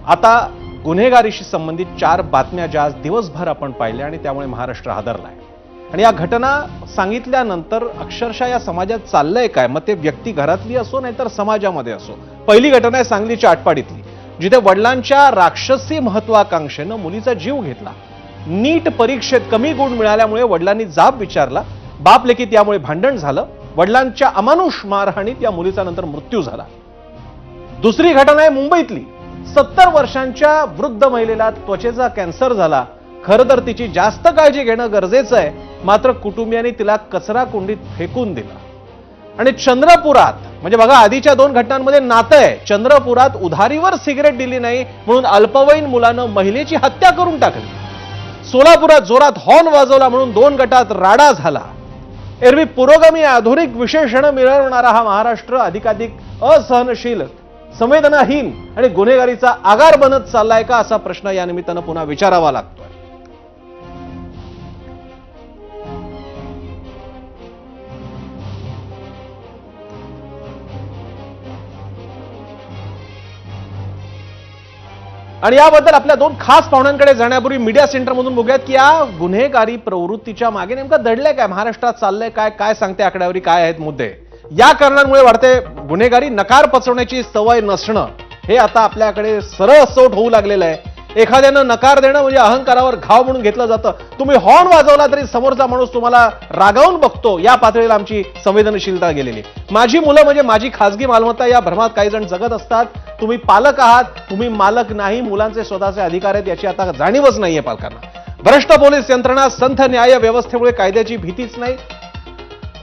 आता गुन्हेगारीशी संबंधित 4 बातम्या ज्या आज दिवसभर आपण पाहिल्या आणि त्यामुळे महाराष्ट्र हादरलाय आणि या घटना सांगितल्यानंतर अक्षरशः या समाजात चाललंय काय, मग ते व्यक्ती घरातली असो नाहीतर समाजामध्ये असो. पहिली घटना आहे सांगलीच्या आटपाडीतली, जिथे वडिलांच्या राक्षसी महत्वाकांक्षेनं मुलीचा जीव घेतला. नीट परीक्षेत कमी गुण मिळाल्यामुळे वडिलांनी जाब विचारला. बाप लेकीत यामुळे भांडण झालं. वडिलांच्या अमानुष मारहाणीत या मुलीचा नंतर मृत्यू झाला. दुसरी घटना आहे मुंबईतली. 70 वर्षांच्या वृद्ध महिलेला त्वचेचा कॅन्सर झाला. खरं तर तिची जास्त काळजी घेणं गरजेचं आहे, मात्र कुटुंबियांनी तिला कचरा कुंडीत फेकून दिला. आणि चंद्रपुरात, म्हणजे बघा आधीच्या 2 घटनांमध्ये नातं आहे. चंद्रपुरात उधारीवर सिगरेट दिली नाही म्हणून अल्पवयीन मुलानं महिलेची हत्या करून टाकली. सोलापुरात जोरात हॉर्न वाजवला म्हणून 2 गटात राडा झाला. एरवी पुरोगामी आधुनिक विशेषणं मिळवणारा हा महाराष्ट्र अधिकाधिक असहनशील, संवेदनाहीन आणि गुन्हेगारीचा आगार बनत चाललाय का, असा प्रश्न या निमित्तानं पुन्हा विचारावा लागतोय. आणि याबद्दल आपल्या 2 खास पाहुण्यांकडे जाण्यापूर्वी मीडिया सेंटरमधून बघूयात की या गुन्हेगारी प्रवृत्तीच्या मागे नेमकं दडलंय काय, महाराष्ट्रात चाललंय काय, काय सांगते आकडेवारी, काय आहेत मुद्दे. या कारणांमुळे वाढते गुन्हेगारी. नकार पचवण्याची सवय नसणं हे आता आपल्याकडे सरळ सोट होऊ लागलेलं आहे. एखाद्यानं नकार देणं म्हणजे अहंकारावर घाव म्हणून घेतलं जातं. तुम्ही हॉर्न वाजवला तरी समोरचा माणूस तुम्हाला रागावून बघतो. या पातळीला आमची संवेदनशीलता गेलेली. माझी मुलं म्हणजे माझी खासगी मालमत्ता, या भ्रमात काही जण जगत असतात. तुम्ही पालक आहात, तुम्ही मालक नाही. मुलांचे स्वतःचे अधिकार आहेत याची आता जाणीवच नाहीये पालकांना. भ्रष्ट पोलीस यंत्रणा, संथ न्याय व्यवस्थेमुळे कायद्याची भीतीच नाही.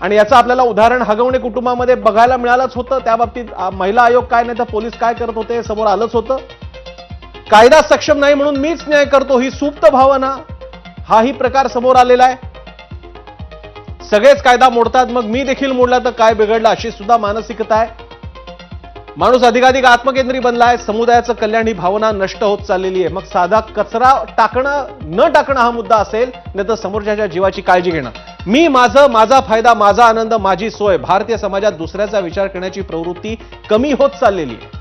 आणि याचं आपल्याला उदाहरण हगवणे कुटुंबामध्ये बघायला मिळालंच होतं. त्या बाबतीत महिला आयोग काय नाही तर पोलीस काय करत होते समोर आलंच होतं. कायदा सक्षम नाही म्हणून मीच न्याय करतो ही सुप्त भावना, हाही प्रकार समोर आलेला आहे. सगळेच कायदा मोडतात मग मी देखील मोडला तर काय बिघडलं, अशी सुद्धा मानसिकता आहे. माणूस अधिकाधिक आत्मकेंद्री बनलाय. समुदायाचं कल्याण ही भावना नष्ट होत चाललेली आहे. मग साधा कचरा टाकणं न टाकणं हा मुद्दा असेल, नाही तर समोरच्याच्या जीवाची काळजी घेणं. मी माझं, माझा फायदा, माझा आनंद, माझी सोय. भारतीय समाजात दुसऱ्याचा विचार करण्याची प्रवृत्ती कमी होत चाललेली आहे.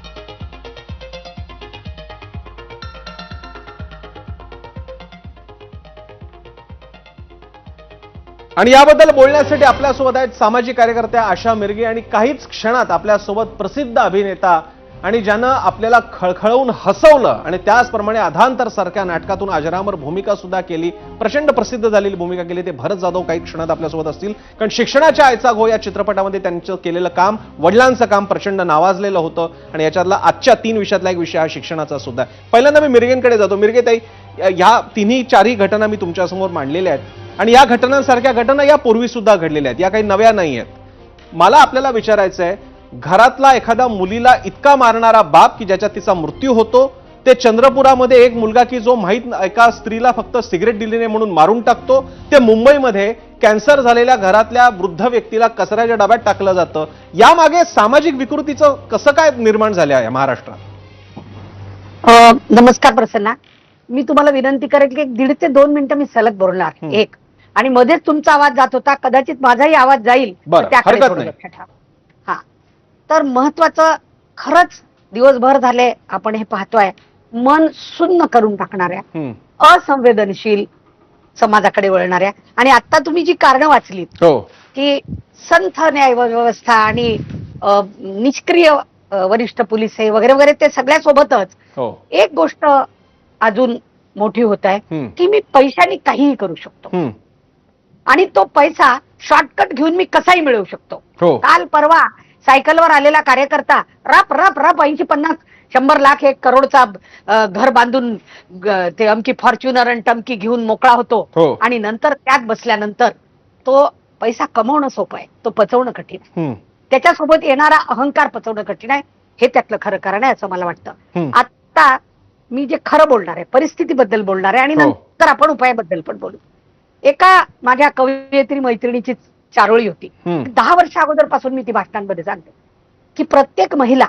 आणि याबद्दल बोलण्यासाठी आपल्यासोबत आहेत सामाजिक कार्यकर्त्या आशा मिरगे आणि काहीच क्षणात आपल्यासोबत प्रसिद्ध अभिनेता आणि ज्यानं आपल्याला खळखळवून हसवलं आणि त्याचप्रमाणे अधांतर सारख्या नाटकातून अजरामर भूमिका सुद्धा केली, प्रचंड प्रसिद्ध झालेली भूमिका केली, ते भरत जाधव काही क्षणात आपल्यासोबत असतील. कारण शिक्षणाच्या आयचा घो या चित्रपटामध्ये त्यांचं केलेलं काम, वडिलांचं काम प्रचंड नावाजलेलं होतं. आणि याच्यातला आजच्या 3 विषयातला एक विषय हा शिक्षणाचा सुद्धा. पहिल्यांदा मी मिरगेंकडे जातो. मिरगेताई, या 4ही घटना मी तुमच्यासमोर मांडलेल्या आहेत आणि या घटनांसारख्या घटना यापूर्वी सुद्धा घडलेल्या आहेत, या काही नव्या नाही आहेत. मला आपल्याला विचारायचं आहे, घरातला एखादा मुलीला इतका मारणारा बाप की ज्याच्यात तिचा मृत्यू होतो, ते चंद्रपुरामध्ये एक मुलगा की जो माहीत एका स्त्रीला फक्त सिगरेट दिली नाही म्हणून मारून टाकतो, ते मुंबईमध्ये कॅन्सर झालेल्या घरातल्या वृद्ध व्यक्तीला कचऱ्याच्या डब्यात टाकलं जातं. यामागे सामाजिक विकृतीचं कसं काय निर्माण झालं आहे महाराष्ट्रात? नमस्कार प्रसन्ना, मी तुम्हाला विनंती करेल की 1.5 ते 2 मिनिटं मी सलग बोलणार एक, आणि मध्येच तुमचा आवाज जात होता, कदाचित माझाही आवाज जाईल, त्याकडे थोडं लक्ष ठेवा. हा, तर महत्वाचं खरंच दिवसभर झाले आपण हे पाहतोय, मन सुन्न करून टाकणाऱ्या, असंवेदनशील समाजाकडे वळणाऱ्या. आणि आता तुम्ही जी कारणं वाचलीत की संथ न्याय व्यवस्था आणि निष्क्रिय वरिष्ठ पोलीस हे वगैरे वगैरे, ते सगळ्यासोबतच एक गोष्ट अजून मोठी होत आहे की मी पैशाने काहीही करू शकतो आणि तो पैसा शॉर्टकट घेऊन मी कसाही मिळवू शकतो. काल परवा सायकलवर आलेला कार्यकर्ता रप रप रप 80-50 100 लाख 1 करोडचा घर बांधून ते अमकी फॉर्च्युनर आणि टमकी घेऊन मोकळा होतो आणि नंतर त्यात बसल्यानंतर तो पैसा कमवणं सोपं आहे, तो पचवणं कठीण आहे. त्याच्यासोबत येणारा अहंकार पचवणं कठीण आहे. हे त्यातलं खरं कारण आहे असं मला वाटतं. आता मी जे खरं बोलणार आहे, परिस्थितीबद्दल बोलणार आहे आणि नंतर आपण उपायाबद्दल पण बोलू. एका माझ्या कवयित्री मैत्रिणीची चारोळी होती. 10 वर्ष अगोदरपासून मी ती भाषणांमध्ये सांगते की प्रत्येक महिला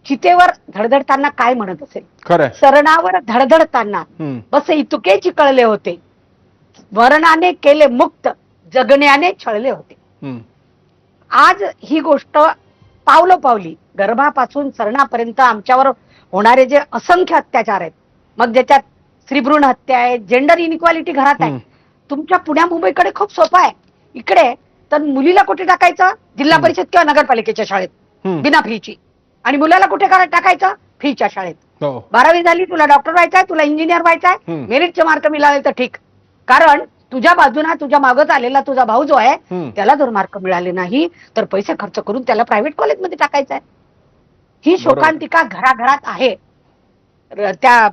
चितेवर धडधडताना काय म्हणत असेल, सरणावर धडधडताना बस इतुके कळले होते, मरणाने केले मुक्त, जगण्याने छळले होते. आज ही गोष्ट पावलोपावली गर्भापासून सरणापर्यंत आमच्यावर होणारे जे असंख्य अत्याचार आहेत, मग ज्याच्यात स्त्रीभ्रूण हत्या आहे, जेंडर इनइक्वालिटी घरात आहे. तुमच्या पुण्या मुंबईकडे खूप सोपं आहे. इकडे तर मुलीला कुठे टाकायचं? जिल्हा परिषद किंवा नगरपालिकेच्या शाळेत बिना फीची, आणि मुलाला कुठे टाकायचं? फीच्या शाळेत. 12वी झाली, तुला डॉक्टर व्हायचंय, तुला इंजिनियर व्हायचंय, मेरिटचे मार्क मिळाले तर ठीक, कारण तुझ्या बाजूला तुझ्या मागत आलेला तुझा भाऊ जो आहे त्याला जर मार्क मिळाले नाही तर पैसे खर्च करून त्याला प्रायव्हेट कॉलेजमध्ये टाकायचं आहे. ही शोकांतिका घराघरात आहे. त्या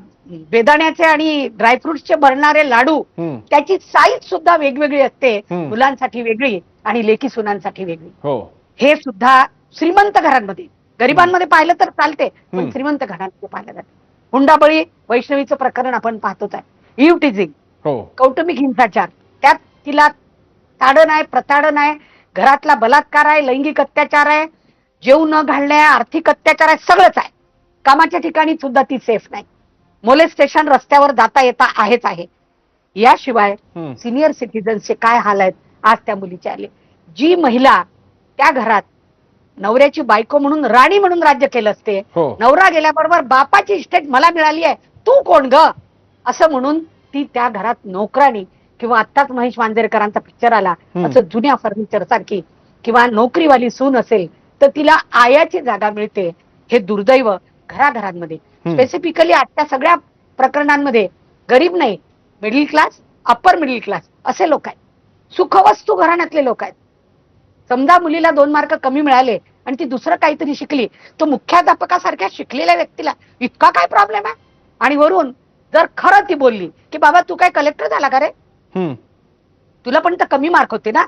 बेदाण्याचे आणि ड्रायफ्रुट्सचे भरणारे लाडू, त्याची साईज सुद्धा वेगवेगळी असते, मुलांसाठी वेगळी आणि लेकी सुनांसाठी वेगळी. हे सुद्धा श्रीमंत घरांमध्ये, गरिबांमध्ये पाहिलं तर चालते, पण श्रीमंत घरांमध्ये पाहिलं जाते. हुंडाबळी, वैष्णवीचं प्रकरण आपण पाहतोच आहे. इव्ह टीझिंग, कौटुंबिक हिंसाचार, त्यात तिला ताडण आहे, प्रताडण आहे, घरातला बलात्कार आहे, लैंगिक अत्याचार आहे, जेव न घालणे आहे, आर्थिक अत्याचार आहे, सगळंच आहे. कामाच्या ठिकाणी सुद्धा ती सेफ नाही. मोलेस्टेशन रस्त्यावर जाता येता आहेच आहे. याशिवाय सिनियर सिटीजन्सचे काय हाल आहेत आज त्या मुलीचे आले. जी महिला त्या घरात नवऱ्याची बायको म्हणून, राणी म्हणून राज्य केलं असते, नवरा गेल्याबरोबर बापाची इस्टेट मला मिळाली आहे, तू कोण ग असं म्हणून ती त्या घरात नोकरानी, किंवा आत्ताच महेश मांजरेकरांचा पिक्चर आला असं जुन्या फर्निचर सारखी, किंवा नोकरीवाली सून असेल तर तिला आयाची जागा मिळते. हे दुर्दैव घराघरांमध्ये, स्पेसिफिकली आजच्या सगळ्या प्रकरणांमध्ये गरीब नाही, middle class, upper middle class असे लोक आहेत, सुखवस्तू घराण्यातले लोक आहेत. समजा मुलीला 2 मार्क कमी मिळाले आणि ती दुसरं काहीतरी शिकली, तो मुख्याध्यापकासारख्या शिकलेल्या व्यक्तीला इतका काय प्रॉब्लेम आहे? आणि वरून जर खरं ती बोलली की बाबा तू काय कलेक्टर झाला का रे, तुला पण तर कमी मार्क होते ना,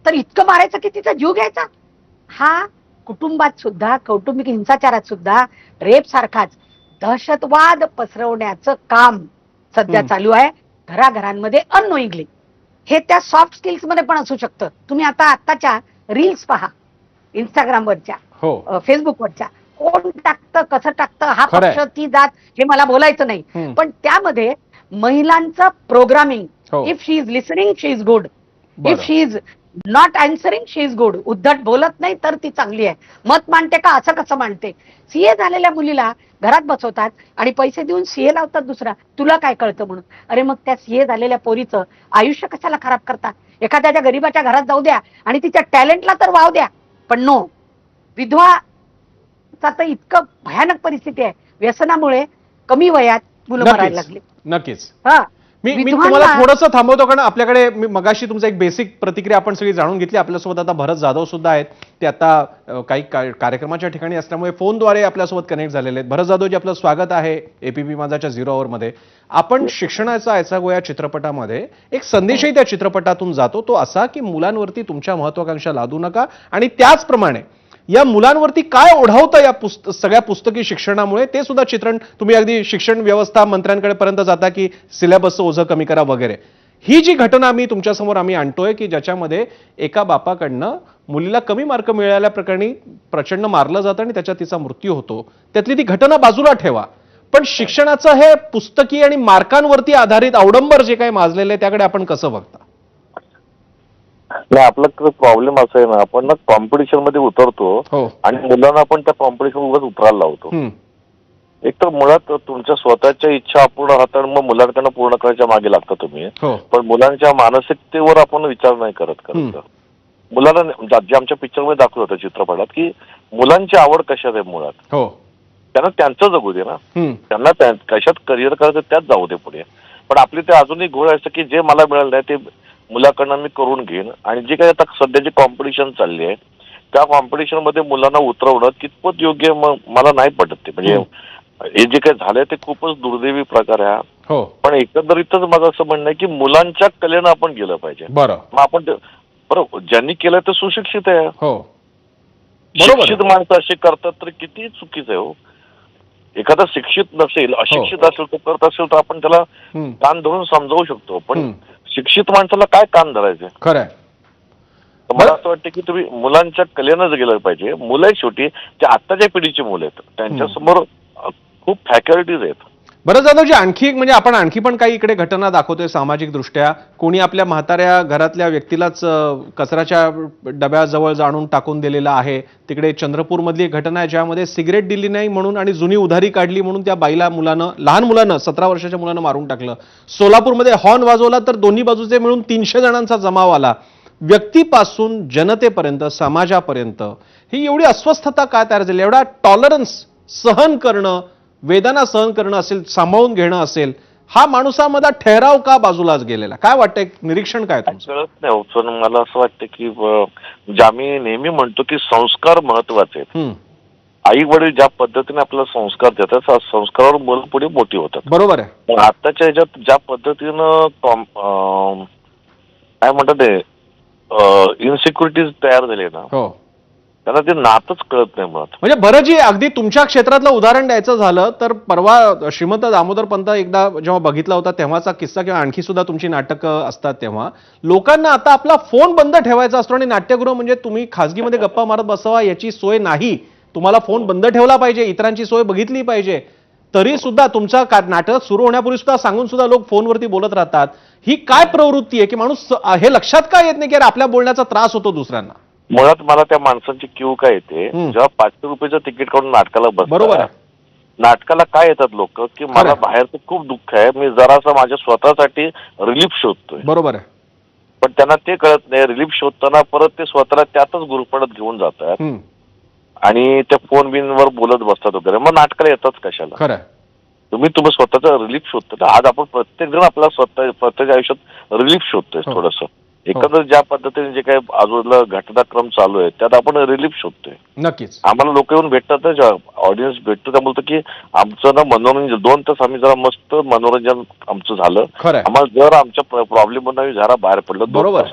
तर इतकं मारायचं की तिचा जीव घ्यायचा. हा कुटुंबात सुद्धा, कौटुंबिक हिंसाचारात सुद्धा रेप सारखाच दहशतवाद पसरवण्याचं काम सध्या चालू आहे घराघरांमध्ये अननोइंगली. हे त्या सॉफ्ट स्किल्स मध्ये पण असू शकतं. तुम्ही आताच्या रील्स पहा, इंस्टाग्रामवरच्या, फेसबुकवरच्या, कोण टाकतं, कसं टाकतं, हा पक्ष, ती जात, हे मला बोलायचं नाही, पण त्यामध्ये महिलांचं programming, if she is listening she is good, if she is not answering she is good, उद्धट बोलत नाही तर ती चांगली आहे, मत मांडते का, असं कसं मांडते. सीए झालेल्या मुलीला घरात बसवतात आणि पैसे देऊन सीए लावतात दुसरा, तुला काय कळतं म्हणून. अरे मग त्या सीए झालेल्या पोरीचं आयुष्य कशाला खराब करता? एखाद्या गरीबाच्या घरात जाऊ द्या आणि तिच्या टॅलेंटला तर वाव द्या, पण नो, विधवा तर इतकं भयानक परिस्थिती आहे. व्यसनामुळे कमी वयात मुलं मरायला लागली. नक्कीच. मी तुम्हाला थोडंसं थांबवतो, कारण आपल्याकडे मगाशी तुमचा एक बेसिक प्रतिक्रिया आपण सगळी जाणून घेतली. आपल्यासोबत आता भरत जाधव सुद्धा आहेत, ते आता काही कार्यक्रमाच्या ठिकाणी असल्यामुळे फोनद्वारे आपल्यासोबत कनेक्ट झालेले आहेत. भरत जाधवजी, आपलं स्वागत आहे एपीपी माझाच्या 0 आवरमध्ये. आपण शिक्षणाचा याचा गोया चित्रपटामध्ये एक संदेशही त्या चित्रपटातून जातो, तो असा की मुलांवरती तुमच्या महत्वाकांक्षा लादू नका, आणि त्याचप्रमाणे या मुलांवरती काय ओढावतं या सगळ्या पुस्तकी शिक्षणामुळे ते सुद्धा चित्रण तुम्ही अगदी शिक्षण व्यवस्था मंत्र्यांकडे पर्यंत जाता की सिलेबसचं ओझं कमी करा वगैरे. ही जी घटना मी तुमच्यासमोर आम्ही आणतोय की ज्याच्यामध्ये एका बापाकडनं मुलीला कमी मार्क मिळाल्या प्रकरणी प्रचंड मारलं जातं आणि त्याच्यात तिचा मृत्यू होतो, त्यातली ती घटना बाजूला ठेवा, पण शिक्षणाचं हे पुस्तकी आणि मार्कांवरती आधारित अवडंबर जे काही माजलेलं आहे त्याकडे आपण कसं बघता? नाही, आपला प्रॉब्लेम असा आहे ना, आपण ना कॉम्पिटिशन मध्ये उतरतो आणि मुलांना आपण त्या कॉम्पिटिशन उगाच उतरायला लावतो. एक तर मुळात तुमच्या स्वतःच्या इच्छा अपूर्ण राहतात, मग मुलांकडनं पूर्ण करायच्या मागे लागता तुम्ही, पण मुलांच्या मानसिकतेवर आपण विचार नाही करत. मुलांना जे आमच्या पिक्चर मध्ये दाखवत होतं चित्रपटात, की मुलांची आवड कशात आहे मुळात, त्यांना त्यांचं जगू दे ना, त्यांना कशात करिअर करायचं त्यात जाऊ दे पुढे. पण आपली ते अजूनही घोळ असतं की जे मला मिळालं नाही ते मुलाकडनं मी करून घेईन, आणि जे काही आता सध्याची कॉम्पिटिशन चालली आहे त्या कॉम्पिटिशन मध्ये मुलांना उतरवणं कितपत योग्य मला नाही पटत. ते म्हणजे हे जे काही झालंय ते खूपच दुर्दैवी प्रकार आहे. पण एकंदरीतच माझं असं म्हणणं आहे की मुलांच्या कलेनं आपण गेलं पाहिजे. मग आपण बरोबर, ज्यांनी केलंय ते सुशिक्षित आहे. शिक्षित माणसं असे करतात तर किती चुकीचं आहे हो. एखादा शिक्षित नसेल, अशिक्षित असेल, तो करत असेल तर आपण त्याला कान धरून समजावू शकतो, पण शिक्षित माणसाला काय कान धरायचं? खरंय. मला असं वाटतं की तुम्ही मुलांच्या कलेनंच गेलं पाहिजे. मुलं शेवटी ते आत्ताच्या पिढीची मुलं आहेत, त्यांच्यासमोर खूप फॅकल्टीज आहेत. बरं जाधवजी, आणखी एक म्हणजे आपण आणखी पण काही इकडे घटना दाखवतोय सामाजिक दृष्ट्या. कोणी आपल्या म्हाताऱ्या घरातल्या व्यक्तीलाच कचऱ्याच्या डब्याजवळ जाणून टाकून दिलेलं आहे. तिकडे चंद्रपूरमधली एक घटना आहे ज्यामध्ये सिगरेट दिली नाही म्हणून आणि जुनी उधारी काढली म्हणून त्या बाईला लहान मुलानं 17 वर्षाच्या मुलानं मारून टाकलं. सोलापूरमध्ये हॉर्न वाजवला तर दोन्ही बाजूचे मिळून 300 जणांचा जमाव आला. व्यक्तीपासून जनतेपर्यंत, समाजापर्यंत ही एवढी अस्वस्थता काय तयार झाली? एवढा टॉलरन्स सहन करणं, वेदना सहन करणं असेल, सांभाळून घेणं असेल, हा माणसामध्ये ठहराव का बाजूलाच गेलेला? काय वाटतंय, निरीक्षण काय तुमचं? कळत नाही पण मला असं वाटतं की आम्ही नेहमी म्हणतो की संस्कार महत्वाचे आहेत. आई वडील ज्या पद्धतीने आपल्याला संस्कार देतात, संस्कारावर मुलं पुढे मोठी होतात. बरोबर आहे. पण आताच्या ह्याच्यात ज्या पद्धतीनं काय म्हणतात ते इन्सिक्युरिटीज तयार झाले ना, हो, त्यांना ते नातच कळत नाही मुळात. म्हणजे बरं जी अगदी तुमच्या क्षेत्रातलं उदाहरण द्यायचं झालं तर परवा श्रीमंत दामोदर पंत एकदा जेव्हा बघितला होता तेव्हाचा किस्सा, किंवा आणखी सुद्धा तुमची नाटकं असतात तेव्हा लोकांना आता आपला फोन बंद ठेवायचा असतो आणि नाट्यगृह म्हणजे तुम्ही खासगीमध्ये गप्पा मारत बसावा याची सोय नाही. तुम्हाला फोन बंद ठेवला पाहिजे, इतरांची सोय बघितली पाहिजे. तरी सुद्धा तुमचा नाटक सुरू होण्यापूर्वी सुद्धा सांगून सुद्धा लोक फोनवरती बोलत राहतात. ही काय प्रवृत्ती आहे की माणूस हे लक्षात का येत नाही की आपल्या बोलण्याचा त्रास होतो दुसऱ्यांना? मुळात मला त्या माणसांची क्यू काय येते, जेव्हा 500 रुपयाचं तिकीट काढून नाटकाला बरोबर आहे. नाटकाला काय येतात लोक की मला बाहेरचं खूप दुःख आहे, मी जरासं माझ्या स्वतःसाठी रिलीफ शोधतोय. बरोबर आहे. पण त्यांना ते कळत नाही, रिलीफ शोधताना परत ते स्वतःला त्यातच गुरफडत घेऊन जातात आणि त्या फोन बिनवर बोलत बसतात वगैरे. मग नाटकाला येतात कशाला? खरं तुम्ही स्वतःचा रिलीफ शोधता. आज आपण प्रत्येक जण आपला स्वतः प्रत्येक आयुष्यात रिलीफ शोधतोय थोडंसं. एकंदर ज्या पद्धतीने जे काही आजूबाजूला घटनाक्रम चालू आहे त्यात आपण रिलीफ शोधतोय. नक्कीच. आम्हाला लोक येऊन भेटतात, ऑडियन्स भेटतो, त्या बोलतो की आमचं ना मनोरंजन 2 तास आम्ही जरा मस्त मनोरंजन आमचं झालं. आम्हाला जर आमच्या प्रॉब्लेम मधून जरा बाहेर पडलं. बरोबर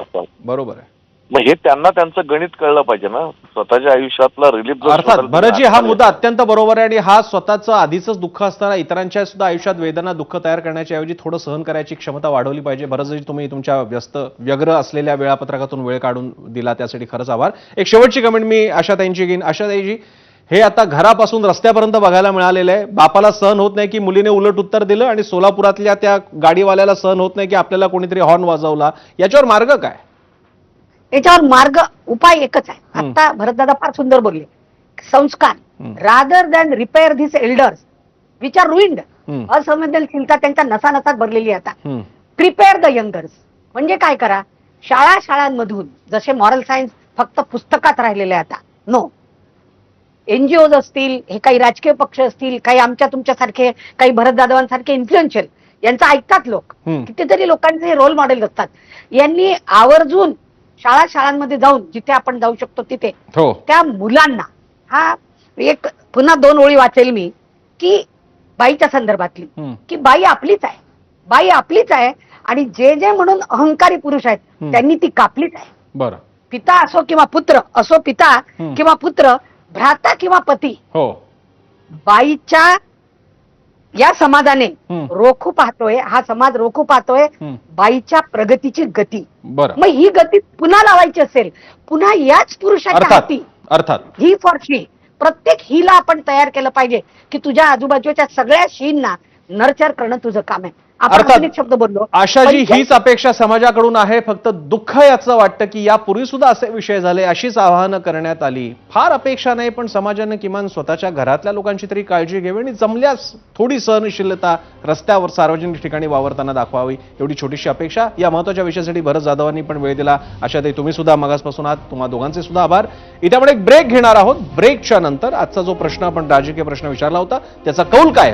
आहे. मग हे त्यांना त्यांचं गणित कळलं पाहिजे ना, स्वतःच्या आयुष्यातला रिलीफ. अर्थात बरंजी, हा मुद्दा अत्यंत बरोबर आहे आणि हा स्वतःचं आधीच दुःख असताना इतरांच्या सुद्धा आयुष्यात वेदना, दुःख तयार करण्याच्या ऐवजी थोडं सहन करायची क्षमता वाढवली पाहिजे. बरंच तुम्ही तुमच्या व्यग्र असलेल्या वेळापत्रकातून वेळ काढून दिला त्यासाठी खरंच आभार. एक शेवटची कमेंट मी आशाताईंची घेईन. आशाताईजी, हे आता घरापासून रस्त्यापर्यंत बघायला मिळालेलं आहे. बापाला सहन होत नाही की मुलीने उलट उत्तर दिलं आणि सोलापुरातल्या त्या गाडीवाल्याला सहन होत नाही की आपल्याला कोणीतरी हॉर्न वाजवला. याच्यावर मार्ग काय? याच्यावर मार्ग, उपाय एकच आहे. आता भरतदादा फार सुंदर बोलले. संस्कार, rather than repair this elders which are ruined. असंवेदनशीलता त्यांच्या नसानसात भरलेली आता. प्रिपेअर द यंगर्स म्हणजे काय करा, शाळांमधून जसे मॉरल सायन्स फक्त पुस्तकात राहिलेले आता, नो, एनजीओज असतील, हे काही राजकीय पक्ष असतील, काही आमच्या तुमच्यासारखे, काही भरत जाधवांसारखे इन्फ्लुएन्शियल, यांचं ऐकतात लोक. कितीतरी लोकांचे रोल मॉडेल असतात. यांनी आवर्जून शाळांमध्ये जाऊन, जिथे आपण जाऊ शकतो तिथे, त्या मुलांना, हा एक पुन्हा 2 ओळी वाचेल मी की बाईच्या संदर्भातली, की बाई आपलीच आहे, बाई आपलीच आहे आणि जे जे म्हणून अहंकारी पुरुष आहेत त्यांनी ती कापलीच आहे. बरं, पिता असो किंवा पुत्र असो, पिता किंवा पुत्र, भ्राता किंवा पती, बाईच्या या समाजाने रोखू पाहतोय, हा समाज रोखू पाहतोय बाईच्या प्रगतीची गती. मग ही गती पुन्हा लावायची असेल, पुन्हा याच पुरुषाच्या हाती, अर्थात ही फॉर शी, प्रत्येक हिला आपण तयार केलं पाहिजे की तुझ्या आजूबाजूच्या सगळ्या शींना नर्चर करणं तुझं काम आहे. आपण शब्द बोललो. आशाजी, हीच अपेक्षा समाजाकडून आहे. फक्त दुःख याचं वाटतं की यापूर्वी सुद्धा असे विषय झाले, अशीच आवाहनं करण्यात आली. फार अपेक्षा नाही, पण समाजाने किमान स्वतःच्या घरातल्या लोकांची तरी काळजी घ्यावी आणि जमल्यास थोडी सहनशीलता रस्त्यावर, सार्वजनिक ठिकाणी वावरताना दाखवावी, एवढी छोटीशी अपेक्षा. या महत्त्वाच्या विषयासाठी भरत जाधवांनी पण वेळ दिला. आशाताई, तुम्ही सुद्धा मगासपासून आहात, तुम्हा दोघांचे सुद्धा आभार. इथे आपण एक ब्रेक घेणार आहोत. ब्रेकच्या नंतर आजचा जो प्रश्न आपण राजकीय प्रश्न विचारला होता त्याचा कौल काय